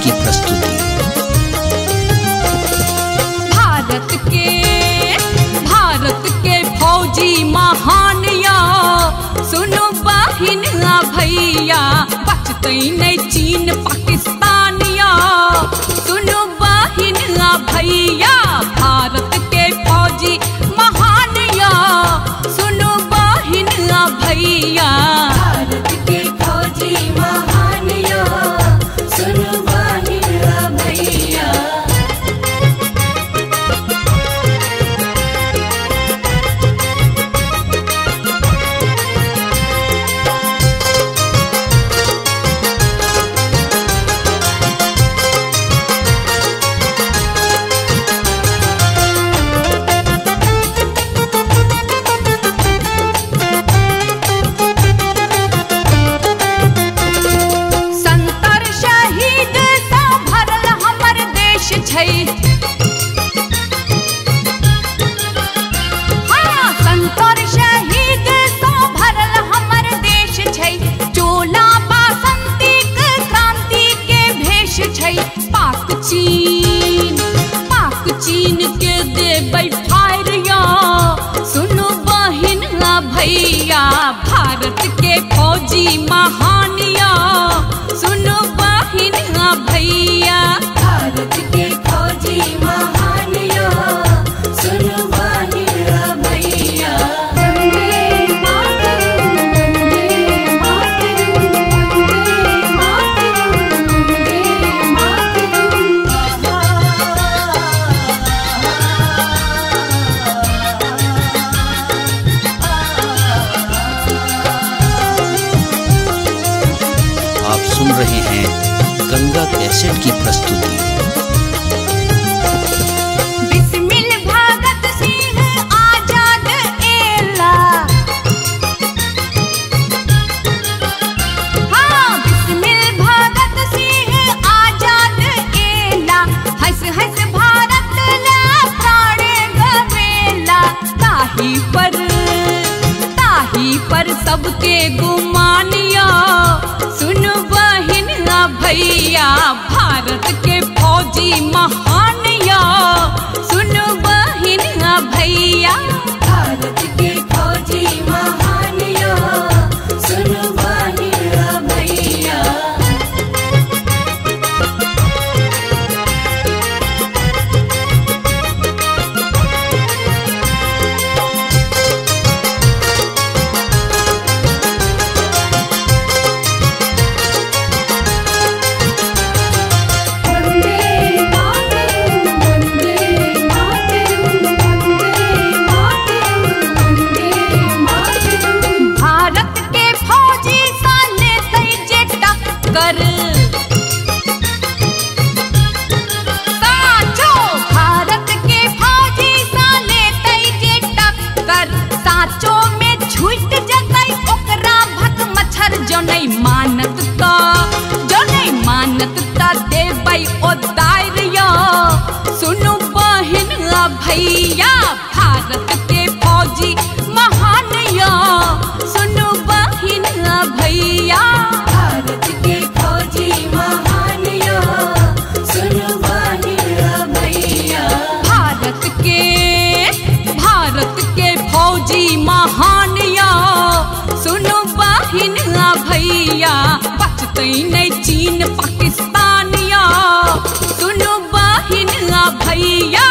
की प्रस्तुति। भारत के फौजी महानिया सुनो बहिनिया भैया, बचते नहीं चीन पाकिस्तानिया। सुनो बहिनिया भैया, भारत के फौजी महानिया सुनो बहिनिया भैया। भारत के फौजी महानिया सुनो बहिनिया भैया। हाँ, संतर शहीद सो भरल हमर देश छै। चोला बासंती क्रांति के भेष छै। पाक चीन के देबै फायरिया। सुनो बहिनिया भैया, भारत के फौजी महानिया सुनो बहिनिया भैया। भारत के फौजी महानिया सुनो बहिनिया भैया। वंदे मातरम, वंदे मातरम, वंदे मातरम, वंदे मातरम। आप सुन रहे हैं गंगा कैसेट की प्रस्तुति। बिस्मिल भगत सिंह आजाद एला। हाँ, बिस्मिल भगत सिंह आजाद एला। हंस हंस भारत ला प्राणे गवेला। ताही पर सबके गुमानिया। सुन बहिनिया भैया, भारत के फौजी महानिया सुन बहिनिया भैया। भारत के फौजी महानिया सुनो बहिनिया भैया। वंदे मातरम, वंदे मातरम, वंदे मातरम, वंदे मातरम। भारत के फौजी साले जे टक्कर। साचो भारत के फौजी साले जे टक्कर। साचो में छूट जतई ओकरा भक मच्छर। जो नहीं मानत त देबै ओ दायरिया। सुनो बहिनिया भैया, भारत के फौजी महानिया सुनो बहिनिया भैया। भारत के फौजी महानिया सुनो बहिनिया भैया। भारत के फौजी महानिया सुनो बहिनिया भैया, बचते नहीं चीन पाकिस्तानिया। सुनो बहिनिया भैया।